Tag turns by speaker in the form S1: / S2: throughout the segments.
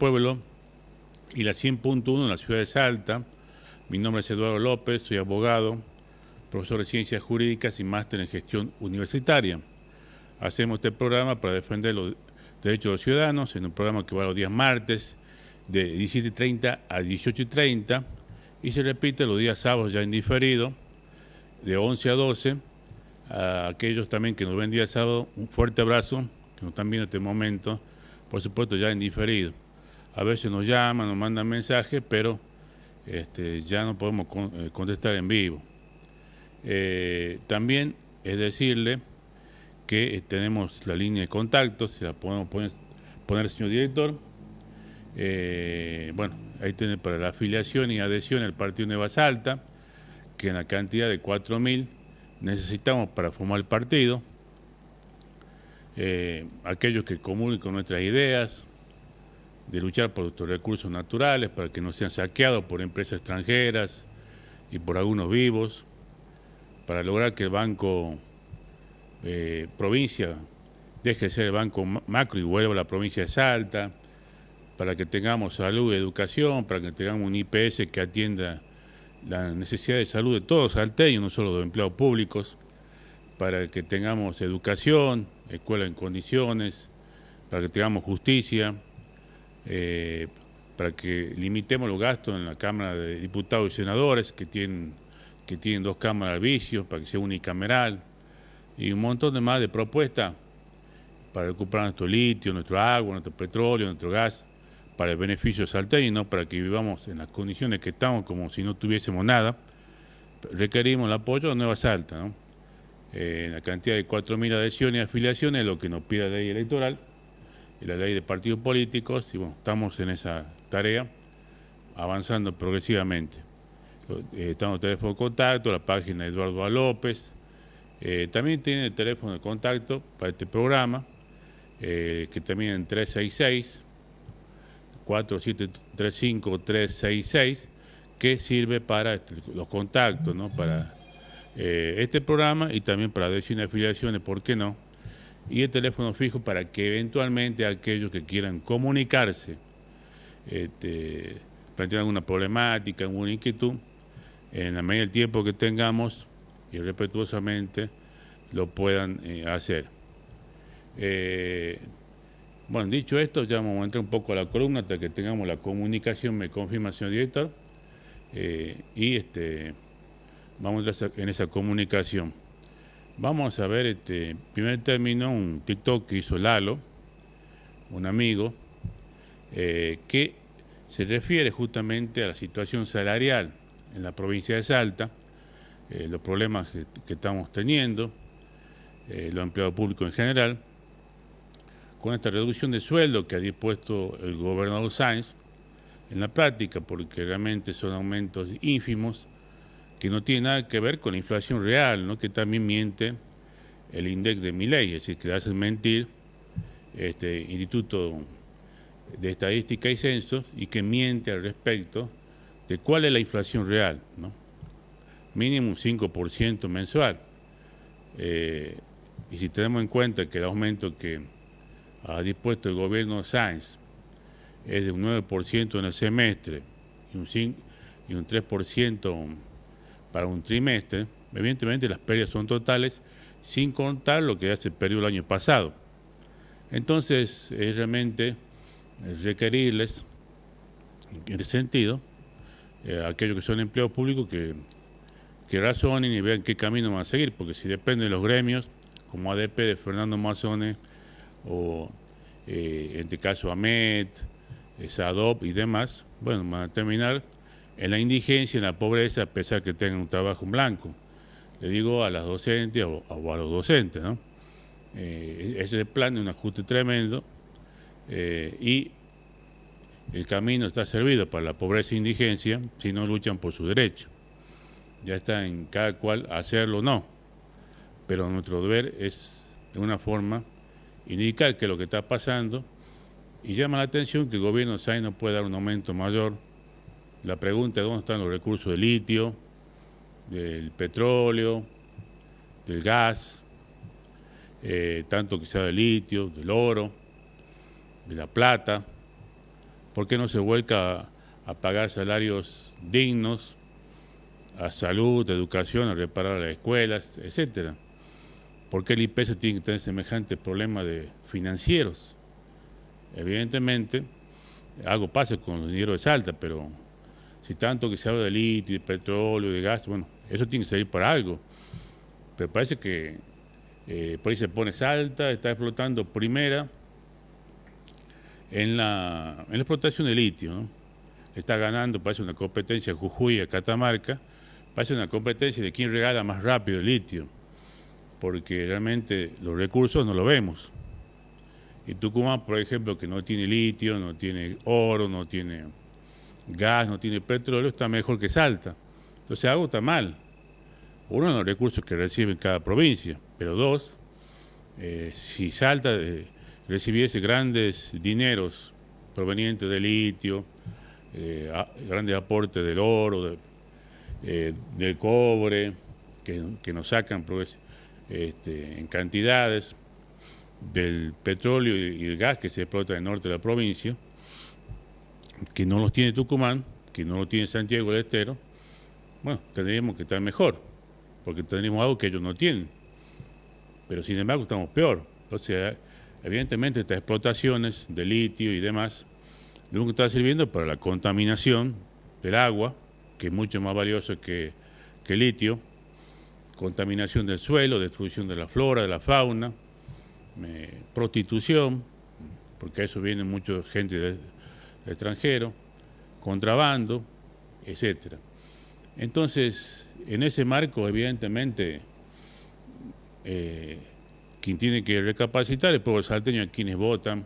S1: Pueblo y la 100.1 en la ciudad de Salta. Mi nombre es Eduardo López, soy abogado, profesor de Ciencias Jurídicas y máster en Gestión Universitaria. Hacemos este programa para defender los derechos de los ciudadanos, en un programa que va los días martes de 17:30 a 18:30 y se repite los días sábados ya en diferido, de 11 a 12. A aquellos también que nos ven día sábado, un fuerte abrazo, que nos están viendo en este momento, por supuesto ya en diferido. A veces nos llaman, nos mandan mensajes, pero ya no podemos contestar en vivo. También es decirle que tenemos la línea de contacto, si la podemos poner, señor director. Bueno, ahí tiene para la afiliación y adhesión al Partido Nueva Salta, que en la cantidad de 4.000 necesitamos para formar el partido. Aquellos que comunican nuestras ideas de luchar por nuestros recursos naturales para que no sean saqueados por empresas extranjeras y por algunos vivos, para lograr que el Banco Provincia deje de ser el Banco Macro y vuelva a la provincia de Salta, para que tengamos salud y educación, para que tengamos un IPS que atienda la necesidad de salud de todos los salteños, no solo de los empleados públicos, para que tengamos educación, escuela en condiciones, para que tengamos justicia, para que limitemos los gastos en la Cámara de Diputados y Senadores, que tienen 2 cámaras de vicio, para que sea unicameral, y un montón de más de propuestas para recuperar nuestro litio, nuestro agua, nuestro petróleo, nuestro gas, para el beneficio salteño, no para que vivamos en las condiciones que estamos como si no tuviésemos nada. Requerimos el apoyo de Nueva Salta, ¿no? La cantidad de 4.000 adhesiones y afiliaciones es lo que nos pide la ley electoral y la ley de partidos políticos, y bueno, estamos en esa tarea, avanzando progresivamente. Estamos en el teléfono de contacto, la página de Eduardo A. López. También tiene el teléfono de contacto para este programa, que termina en 366-4735-366, que sirve para los contactos, ¿no? Para este programa y también para adhesión y afiliaciones, ¿por qué no? Y el teléfono fijo para que eventualmente aquellos que quieran comunicarse, plantear alguna problemática, alguna inquietud, en la medida del tiempo que tengamos y respetuosamente lo puedan hacer. Bueno, dicho esto, ya vamos a entrar un poco a la columna hasta que tengamos la comunicación, me confirma, señor director, y vamos a entrar en esa comunicación. Vamos a ver, en primer término, un TikTok que hizo Lalo, un amigo, que se refiere justamente a la situación salarial en la provincia de Salta, los problemas que estamos teniendo, los empleados públicos en general, con esta reducción de sueldo que ha dispuesto el gobernador Sáenz en la práctica, porque realmente son aumentos ínfimos que no tienen nada que ver con la inflación real, ¿no? Que también miente el INDEC de Milei, es decir, que le hacen mentir Instituto de Estadística y Censos, y que miente al respecto de cuál es la inflación real, ¿no? Mínimo un 5% mensual. Y si tenemos en cuenta que el aumento que ha dispuesto el gobierno Sáenz es de un 9% en el semestre y un 3% para un trimestre, evidentemente las pérdidas son totales, sin contar lo que hace el periodo del año pasado. Entonces, es realmente requerirles, en ese sentido, a aquellos que son empleados públicos que razonen y vean qué camino van a seguir, porque si depende de los gremios, como ADP de Fernando Mazzone, o en este caso AMET, SADOP y demás, bueno, van a terminar en la indigencia, en la pobreza, a pesar que tengan un trabajo en blanco. Le digo a las docentes o a los docentes, ¿no? Ese es el plan de un ajuste tremendo, y el camino está servido para la pobreza e indigencia si no luchan por su derecho. Ya está en cada cual hacerlo o no, pero nuestro deber es, de una forma, indicar qué es lo que está pasando, y llama la atención que el gobierno Sáenz no puede dar un aumento mayor. La pregunta es dónde están los recursos del litio, del petróleo, del gas, tanto que sea del litio, del oro, de la plata, ¿Por qué no se vuelca a pagar salarios dignos, a salud, a educación, a reparar las escuelas, etcétera? ¿Por qué el IPS tiene que tener semejantes problemas financieros? Evidentemente, algo pasa con los dineros de Salta, pero si tanto que se habla de litio, de petróleo, de gas, bueno, eso tiene que servir para algo. Pero parece que por ahí se pone Salta, está explotando primera en la explotación de litio, ¿no? Está ganando, parece una competencia Jujuy a Catamarca, parece una competencia de quién regala más rápido el litio, porque realmente los recursos no lo vemos. Y Tucumán, por ejemplo, que no tiene litio, no tiene oro, no tiene gas, no tiene petróleo, está mejor que Salta. Entonces algo está mal. Uno, de los recursos que recibe cada provincia, pero dos, si Salta recibiese grandes dineros provenientes de litio, grandes aportes del oro, del cobre, que nos sacan en cantidades, del petróleo y el gas que se explota en el norte de la provincia, que no los tiene Tucumán, que no lo tiene Santiago del Estero, bueno, tendríamos que estar mejor, porque tendríamos algo que ellos no tienen. Pero sin embargo estamos peor. Entonces, evidentemente estas explotaciones de litio y demás, lo que está sirviendo para la contaminación del agua, que es mucho más valioso que el litio, contaminación del suelo, destrucción de la flora, de la fauna, prostitución, porque a eso viene mucha gente del extranjero, contrabando, etcétera. Entonces, en ese marco, evidentemente, quien tiene que recapacitar es el pueblo salteño, a quienes votan,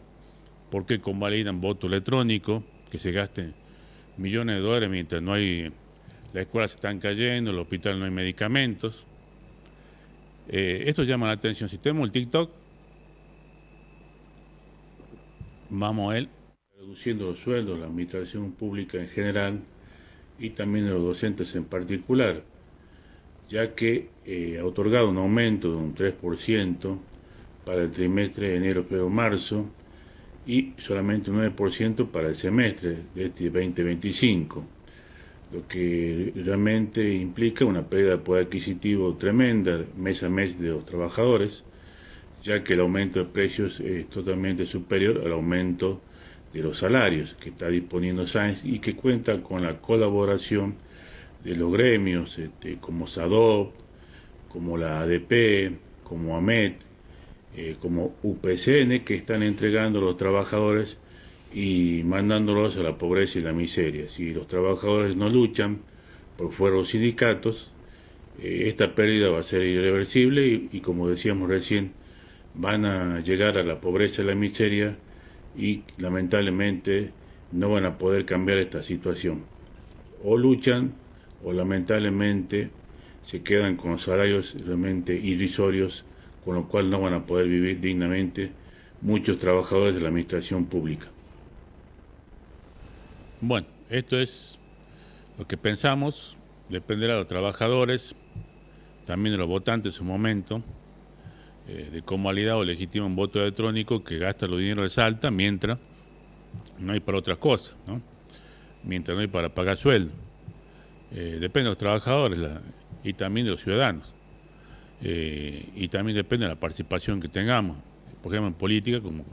S1: porque convalidan voto electrónico, que se gasten millones de dólares mientras no hay, las escuelas se están cayendo, el hospital no hay medicamentos. Esto llama la atención. Si tenemos el TikTok, vamos a él reduciendo los sueldos de la administración pública en general y también de los docentes en particular, ya que ha otorgado un aumento de un 3% para el trimestre de enero, febrero, marzo y solamente un 9% para el semestre de este 2025, lo que realmente implica una pérdida de poder adquisitivo tremenda mes a mes de los trabajadores, ya que el aumento de precios es totalmente superior al aumento de los salarios que está disponiendo SAENS y que cuenta con la colaboración de los gremios como SADOP, como la ADP, como AMET, como UPCN, que están entregando a los trabajadores y mandándolos a la pobreza y la miseria. Si los trabajadores no luchan por fuera de los sindicatos, esta pérdida va a ser irreversible y como decíamos recién, van a llegar a la pobreza y la miseria y lamentablemente no van a poder cambiar esta situación. O luchan o lamentablemente se quedan con salarios realmente irrisorios, con lo cual no van a poder vivir dignamente muchos trabajadores de la administración pública. Bueno, esto es lo que pensamos, dependerá de los trabajadores, también de los votantes en su momento, de cómo valida o legitima un voto electrónico que gasta los dineros de Salta mientras no hay para otras cosas, ¿no? Mientras no hay para pagar sueldo. Depende de los trabajadores y también de los ciudadanos. Y también depende de la participación que tengamos, por ejemplo en política, como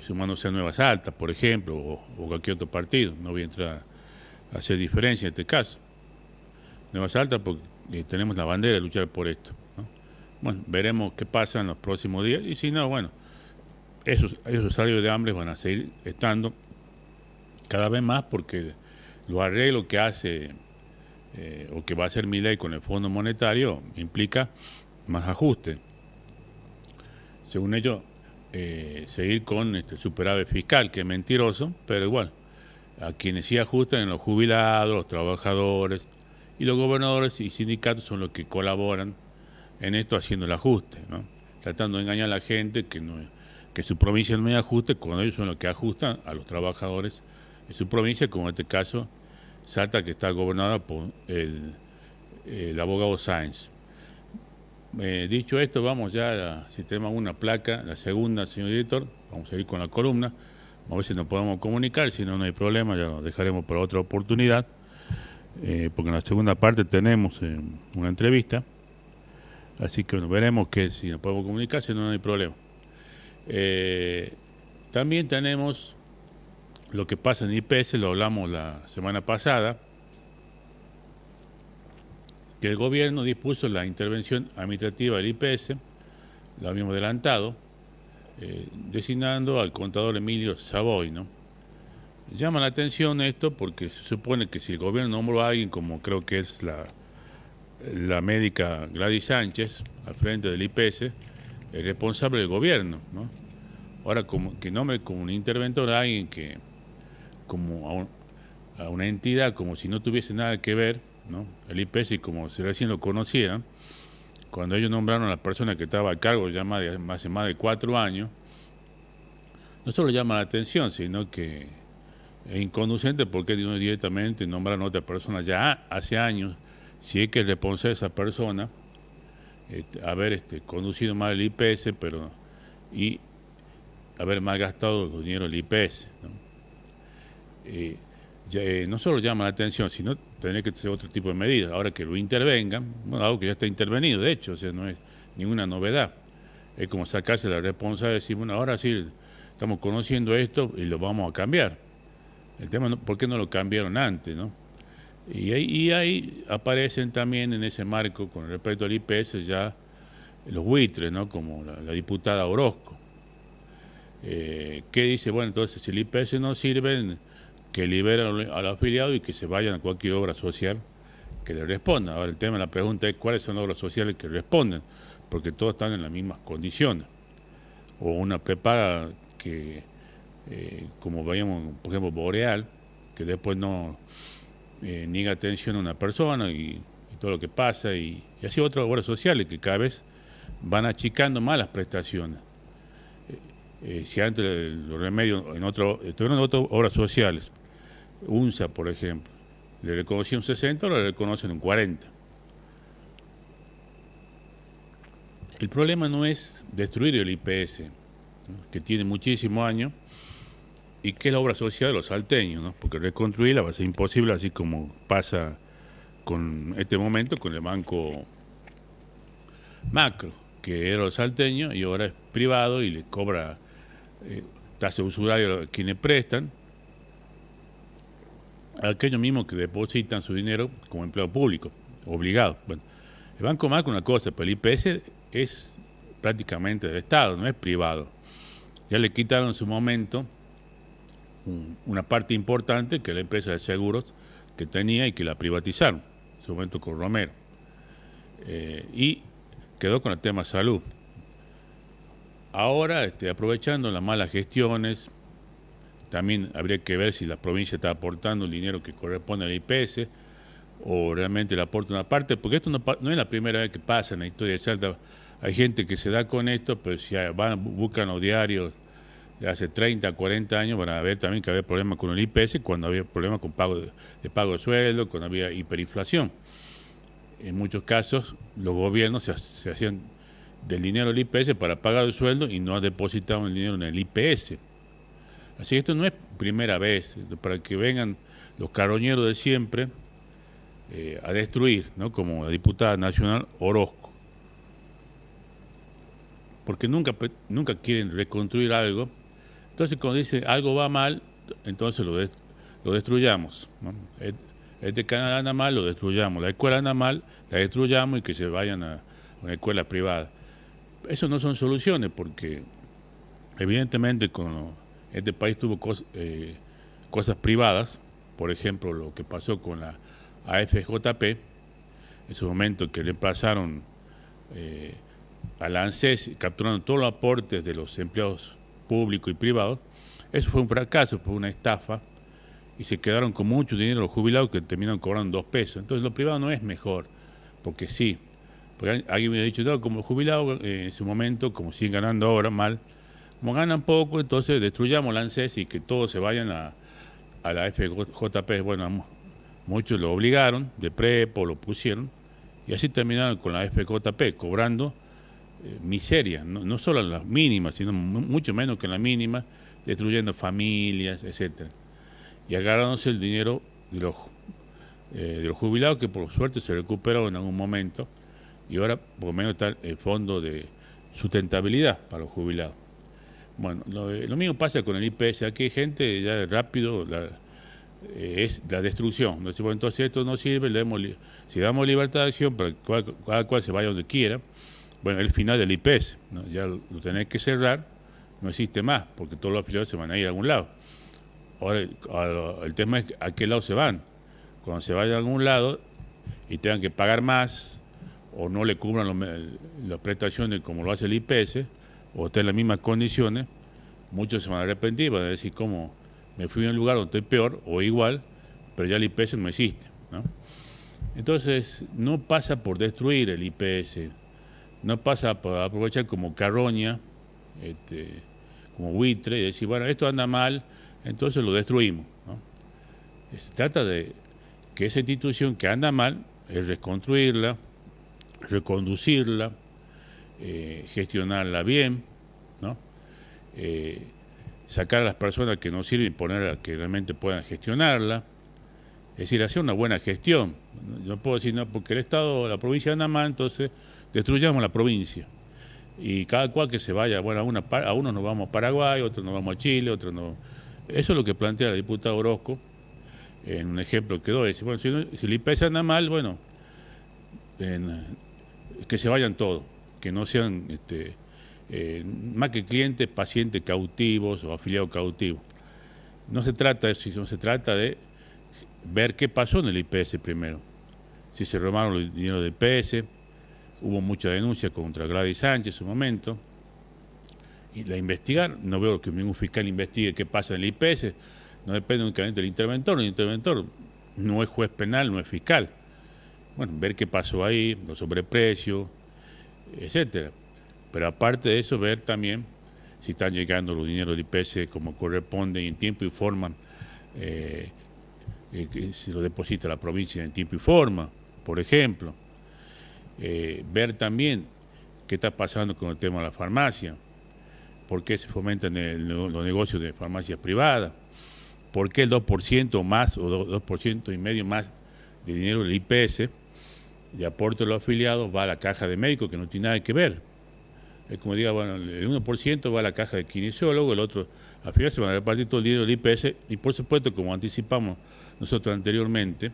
S1: sumándose a Nueva Salta, por ejemplo, o cualquier otro partido. No voy a entrar a hacer diferencia en este caso. Nueva Salta porque tenemos la bandera de luchar por esto, ¿no? Bueno, veremos qué pasa en los próximos días y si no, bueno, esos salarios de hambre van a seguir estando cada vez más porque los arreglos que hace o que va a hacer Milei con el Fondo Monetario implica más ajuste. Según ellos, seguir con este superávit fiscal, que es mentiroso, pero igual, a quienes sí ajustan en los jubilados, los trabajadores y los gobernadores y sindicatos son los que colaboran en esto haciendo el ajuste, ¿no? Tratando de engañar a la gente que su provincia no hay ajuste, cuando ellos son los que ajustan a los trabajadores de su provincia, como en este caso Salta, que está gobernada por el abogado Sáenz. Dicho esto, vamos ya, si tenemos una placa, la segunda, señor director, vamos a ir con la columna, A ver si nos podemos comunicar, si no, no hay problema, ya lo dejaremos para otra oportunidad, porque en la segunda parte tenemos una entrevista, así que bueno, veremos que si nos podemos comunicar, si no, no hay problema. También tenemos lo que pasa en IPS, lo hablamos la semana pasada, que el gobierno dispuso la intervención administrativa del IPS, lo habíamos adelantado, designando al contador Emilio Savoy, ¿no? Llama la atención esto porque se supone que si el gobierno nombró a alguien, como creo que es la médica Gladys Sánchez, al frente del IPS, el responsable del gobierno, ¿no? Ahora, como que nombre como un interventor a alguien que, como a una entidad, como si no tuviese nada que ver, ¿no? El IPS, como si recién lo conocieran, cuando ellos nombraron a la persona que estaba a cargo ya hace más de 4 años, no solo llama la atención, sino que es inconducente porque directamente nombran a otra persona ya hace años, si es que es responsable de esa persona, haber conducido mal el IPS, pero y haber malgastado los dineros del IPS, ¿no? No solo llama la atención, sino tener que hacer otro tipo de medidas. Ahora que lo intervengan, bueno, algo que ya está intervenido, de hecho, o sea, no es ninguna novedad. Es como sacarse la responsabilidad y decir, bueno, ahora sí estamos conociendo esto y lo vamos a cambiar. El tema es por qué no lo cambiaron antes, ¿no? Y ahí aparecen también en ese marco, con respecto al IPS, ya los buitres, ¿no? Como la diputada Orozco, que dice, bueno, entonces si el IPS no sirve, que liberen al afiliado y que se vayan a cualquier obra social que le responda. Ahora el tema, la pregunta es cuáles son las obras sociales que responden, porque todos están en las mismas condiciones. O una prepaga que, como veíamos, por ejemplo, Boreal, que después no niega atención a una persona y todo lo que pasa, y así otras obras sociales que cada vez van achicando más las prestaciones. Si antes los remedios en otras obras sociales, UNSA, por ejemplo, le reconocía un 60, ahora le reconocen un 40. El problema no es destruir el IPS, ¿no? Que tiene muchísimos años y que es la obra social de los salteños, ¿no? Porque reconstruirla va a ser imposible, así como pasa con este momento con el Banco Macro, que era los salteños y ahora es privado y le cobra tasa usuraria a quienes prestan, a aquellos mismos que depositan su dinero como empleado público, obligado. Bueno, el Banco Macro es una cosa, pero el IPS es prácticamente del Estado, no es privado. Ya le quitaron en su momento una parte importante, que es la empresa de seguros que tenía y que la privatizaron, en su momento con Romero. Y quedó con el tema salud. Ahora, aprovechando las malas gestiones, también habría que ver si la provincia está aportando el dinero que corresponde al IPS o realmente le aporta una parte, porque esto no es la primera vez que pasa en la historia de Salta. Hay gente que se da con esto, pero si buscan los diarios de hace 30, 40 años, van a ver también que había problemas con el IPS cuando había problemas con pago de sueldo, cuando había hiperinflación. En muchos casos, los gobiernos se hacían del dinero del IPS para pagar el sueldo y no depositaban el dinero en el IPS. Así que esto no es primera vez, para que vengan los carroñeros de siempre a destruir, ¿no? Como la diputada nacional Orozco. Porque nunca quieren reconstruir algo. Entonces, cuando dice algo va mal, entonces lo destruyamos, ¿no? Este canal anda mal, lo destruyamos. La escuela anda mal, la destruyamos y que se vayan a una escuela privada. Eso no son soluciones porque, evidentemente, este país tuvo cosas privadas, por ejemplo, lo que pasó con la AFJP, en su momento que le pasaron a la ANSES, capturando todos los aportes de los empleados públicos y privados. Eso fue un fracaso, fue una estafa, y se quedaron con mucho dinero los jubilados que terminaron cobrando 2 pesos. Entonces lo privado no es mejor, porque sí. Porque alguien me ha dicho, no, como los jubilados en ese momento, como siguen ganando ahora mal, como ganan poco, entonces destruyamos la ANSES y que todos se vayan a la FJP. Bueno, muchos lo obligaron, de prepo lo pusieron, y así terminaron con la FJP, cobrando miseria, no solo en las mínimas, sino mucho menos que en la mínima, destruyendo familias, etcétera, y agarrándose el dinero de los jubilados, que por suerte se recuperó en algún momento, y ahora por lo menos está el fondo de sustentabilidad para los jubilados. Bueno, lo mismo pasa con el IPS. Aquí hay gente ya rápido, es la destrucción. Entonces esto no sirve, si damos libertad de acción para que cada cual se vaya donde quiera, bueno, el final del IPS, ¿no? Ya lo tenés que cerrar, no existe más, porque todos los afiliados se van a ir a algún lado. Ahora, el tema es a qué lado se van. Cuando se vayan a algún lado y tengan que pagar más, o no le cubran las prestaciones como lo hace el IPS, o estén en las mismas condiciones, muchos se van a arrepentir, van a decir, ¿cómo me fui a un lugar donde estoy peor o igual, pero ya el IPS no existe, ¿no? Entonces, no pasa por destruir el IPS, no pasa por aprovechar como carroña, como buitre, y decir, bueno, esto anda mal, entonces lo destruimos, ¿no? Se trata de que esa institución que anda mal, es reconstruirla, reconducirla, gestionarla bien, ¿no? Sacar a las personas que no sirven y poner a que realmente puedan gestionarla. Es decir, hacer una buena gestión. No puedo decir, no, porque el Estado, la provincia anda mal, entonces destruyamos la provincia. Y cada cual que se vaya, bueno, a unos nos vamos a Paraguay, otros nos vamos a Chile, otros no. Eso es lo que plantea el diputado Orozco, en un ejemplo que doy. Bueno, si el IPS anda mal, bueno, que se vayan todos, que no sean más que clientes, pacientes cautivos o afiliados cautivos. No se trata de eso, sino se trata de ver qué pasó en el IPS primero. Si se robaron el dinero del IPS, hubo mucha denuncia contra Gladys Sánchez en su momento, y la investigar, no veo que ningún fiscal investigue qué pasa en el IPS, no depende únicamente del interventor, el interventor no es juez penal, no es fiscal. Bueno, ver qué pasó ahí, los sobreprecios, etcétera. Pero aparte de eso, ver también si están llegando los dineros del IPS como corresponde y en tiempo y forma, que se lo deposita la provincia en tiempo y forma, por ejemplo. Ver también qué está pasando con el tema de la farmacia, por qué se fomentan los negocios de farmacias privadas, por qué el 2% más o 2% y medio más de dinero del IPS de aporte de los afiliados va a la caja de médicos, que no tiene nada que ver. Es como diga, bueno, el 1% va a la caja de kinesiólogo, el otro al final se van a repartir todo el dinero del IPS, y por supuesto, como anticipamos nosotros anteriormente,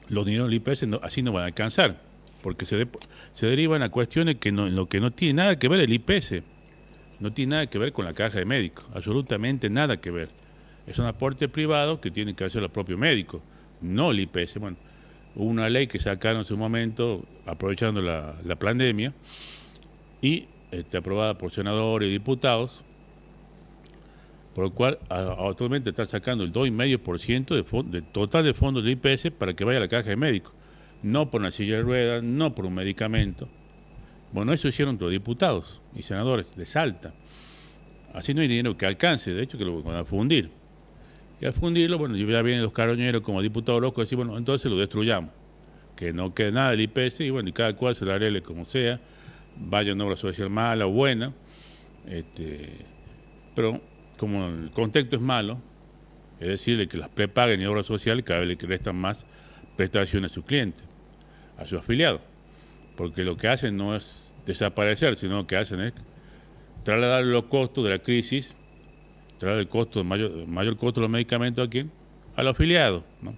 S1: los dineros del IPS así no van a alcanzar, porque se derivan a cuestiones que en lo que no tiene nada que ver el IPS, no tiene nada que ver con la caja de médicos, absolutamente nada que ver. Es un aporte privado que tienen que hacer los propios médicos, no el IPS. Bueno, hubo una ley que sacaron en su momento, aprovechando la pandemia, y aprobada por senadores y diputados, por lo cual actualmente están sacando el 2,5% de total de fondos del IPS para que vaya a la caja de médicos, no por una silla de ruedas, no por un medicamento. Bueno, eso hicieron los diputados y senadores de Salta. Así no hay dinero que alcance, de hecho que lo van a fundir. Y al fundirlo, bueno, ya vienen los carroñeros como diputados locos a decir, bueno, entonces lo destruyamos, que no quede nada del IPS, y bueno, y cada cual se la arregle como sea, vaya una obra social mala o buena, pero como el contexto es malo, es decirle que las prepaguen y obras sociales cada vez le restan más prestaciones a sus clientes, a sus afiliados, porque lo que hacen no es desaparecer, sino lo que hacen es trasladar los costos de la crisis, trasladar el costo, mayor costo de los medicamentos a quién, a los afiliados, ¿no?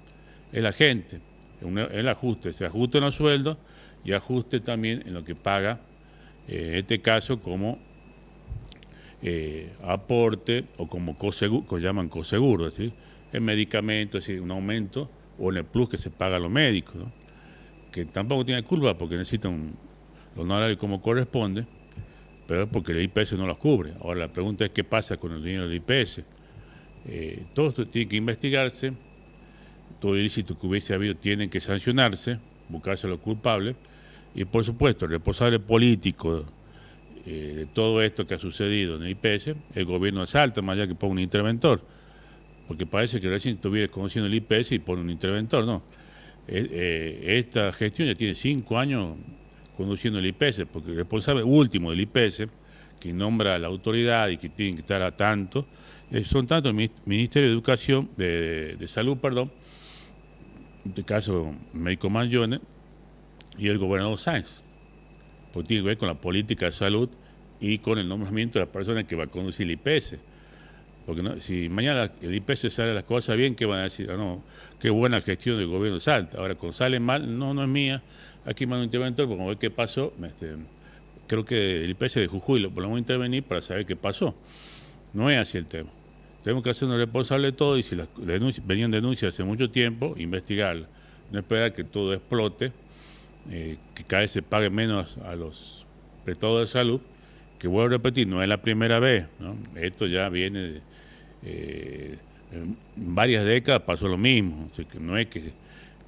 S1: Es la gente, el ajuste, se ajuste en los sueldos y ajuste también en lo que paga, en este caso como aporte o como coseguro, que llaman coseguro, es decir, el medicamento, es decir, un aumento o en el plus que se paga a los médicos, ¿no? Que tampoco tiene culpa porque necesitan los honorarios como corresponde, pero es porque el IPS no los cubre. Ahora la pregunta es qué pasa con el dinero del IPS. Todo esto tiene que investigarse, todo ilícito que hubiese habido tiene que sancionarse, buscarse a los culpables, y por supuesto el responsable político de todo esto que ha sucedido en el IPS, el gobierno de Salta, más allá que ponga un interventor, porque parece que recién estuviera conociendo el IPS y pone un interventor, no. Esta gestión ya tiene 5 años conduciendo el IPS, porque el responsable último del IPS, que nombra la autoridad y que tienen que estar a tanto, son tanto el Ministerio de Educación, de Salud, perdón, en este caso médico Mangione, y el gobernador Sáenz, porque tiene que ver con la política de salud y con el nombramiento de la persona que va a conducir el IPS. Porque no, si mañana el IPS sale las cosas bien, ¿qué van a decir? No, qué buena gestión del gobierno de Salta. Ahora, cuando sale mal, no es mía. Aquí mando un interventor, porque como ve qué pasó, creo que el IPS de Jujuy lo podemos intervenir para saber qué pasó. No es así el tema. Tenemos que hacernos responsables de todo, y si las venían denuncias hace mucho tiempo, investigarlas. No esperar que todo explote, que cada vez se pague menos a los prestadores de salud, que vuelvo a repetir, no es la primera vez, ¿no? Esto ya viene en varias décadas pasó lo mismo, o sea, que no es que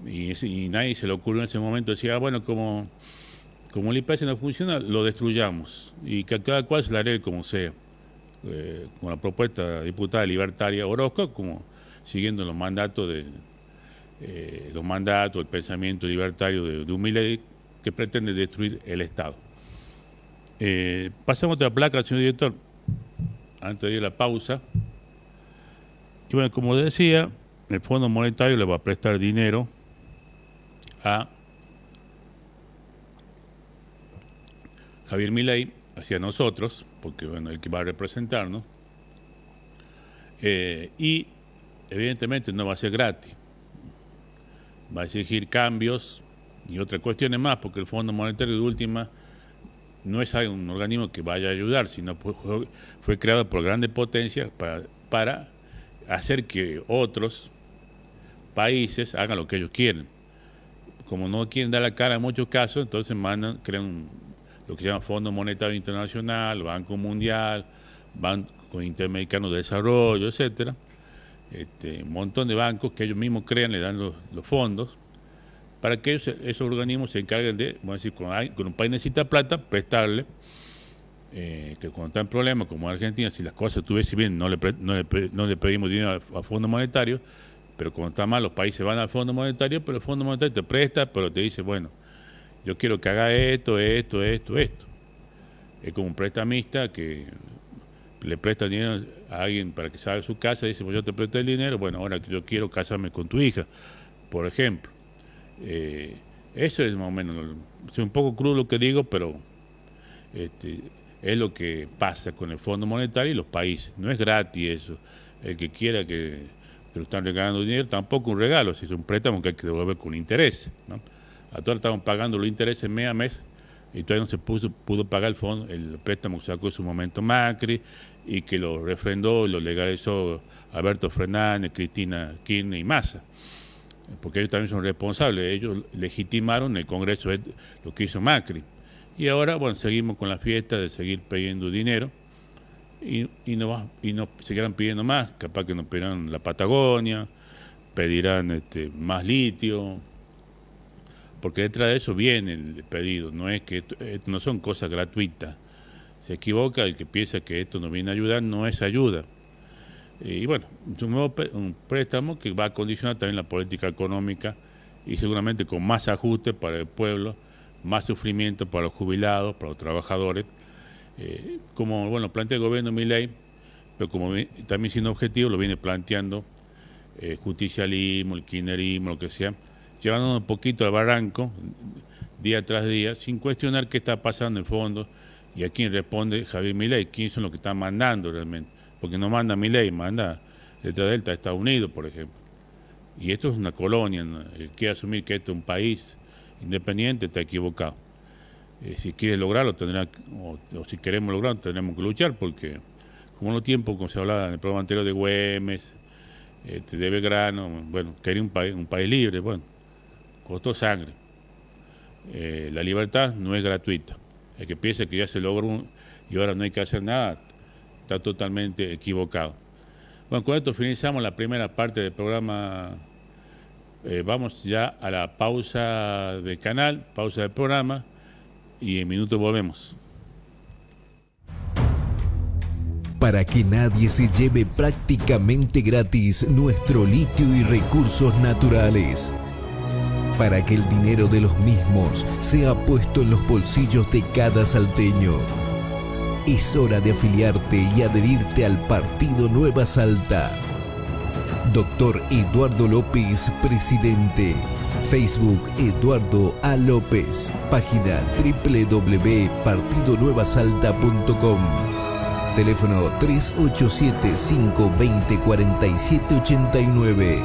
S1: y nadie se le ocurrió en ese momento decir, bueno, como el IPS no funciona, lo destruyamos y que a cada cual se la arregle como sea, con la propuesta de la diputada libertaria Orozco, como siguiendo los mandatos el pensamiento libertario de un Milei que pretende destruir el Estado. Pasamos a otra placa, señor director, antes de ir a la pausa. Y bueno, como decía, el Fondo Monetario le va a prestar dinero a Javier Milei, hacia nosotros, porque bueno, el que va a representarnos, y evidentemente no va a ser gratis, va a exigir cambios y otras cuestiones más, porque el Fondo Monetario de última no es un organismo que vaya a ayudar, sino fue creado por grandes potencias para hacer que otros países hagan lo que ellos quieren. Como no quieren dar la cara en muchos casos, entonces crean lo que se llama Fondo Monetario Internacional, Banco Mundial, Banco Interamericano de Desarrollo, etcétera. Un montón de bancos que ellos mismos crean, le dan los fondos para que esos organismos se encarguen de, vamos a decir, cuando un país necesita plata, prestarle, que cuando está en problemas, como Argentina, si las cosas estuviesen bien, no le pedimos dinero al Fondo Monetario, pero cuando está mal, los países van al Fondo Monetario, pero el Fondo Monetario te presta, pero te dice, bueno, yo quiero que haga esto. Es como un prestamista que le presta dinero a alguien para que salga de su casa y dice, pues yo te presté el dinero, bueno, ahora que yo quiero casarme con tu hija, por ejemplo. Eso es más o menos, es un poco crudo lo que digo, pero es lo que pasa con el Fondo Monetario y los países. No es gratis eso. El que quiera que lo están regalando dinero, tampoco un regalo, si es un préstamo que hay que devolver con interés, ¿no? A todos estamos pagando los intereses mes a mes y todavía no se pudo pagar el préstamo que sacó en su momento Macri y que lo refrendó y lo legalizó Alberto Fernández, Cristina Kirchner y Massa, porque ellos también son responsables. Ellos legitimaron el Congreso lo que hizo Macri. Y ahora, bueno, seguimos con la fiesta de seguir pidiendo dinero y no seguirán pidiendo más. Capaz que nos pedirán la Patagonia, pedirán más litio, porque detrás de eso viene el pedido. No es que esto no son cosas gratuitas. Se equivoca el que piensa que esto nos viene a ayudar, no es ayuda. Y bueno, es un préstamo que va a condicionar también la política económica y seguramente con más ajustes para el pueblo, más sufrimiento para los jubilados, para los trabajadores, como bueno plantea el gobierno Milei, pero como también sin objetivo lo viene planteando justicialismo, el kirchnerismo, lo que sea, llevándonos un poquito al barranco día tras día, sin cuestionar qué está pasando en el fondo y a quién responde Javier Milei, quién son los que están mandando realmente. Porque no manda Milei, manda detrás de él está Estados Unidos, por ejemplo. Y esto es una colonia, ¿no? El que asumir que esto es un país independiente está equivocado. Si quiere lograrlo, o si queremos lograrlo, tendremos que luchar, porque como en los tiempos, como se hablaba en el programa anterior de Güemes, de Belgrano, bueno, quería un país libre, bueno, costó sangre. La libertad no es gratuita. El que piensa que ya se logró y ahora no hay que hacer nada, está totalmente equivocado. Bueno, con esto finalizamos la primera parte del programa. Vamos ya a la pausa del canal, pausa del programa, y en minutos volvemos.
S2: Para que nadie se lleve prácticamente gratis nuestro litio y recursos naturales. Para que el dinero de los mismos sea puesto en los bolsillos de cada salteño. Es hora de afiliarte y adherirte al Partido Nueva Salta. Doctor Eduardo López, presidente. Facebook Eduardo A. López. Página www.partidonuevasalta.com. Teléfono 387-520-4789.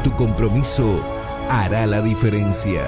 S2: Tu compromiso hará la diferencia.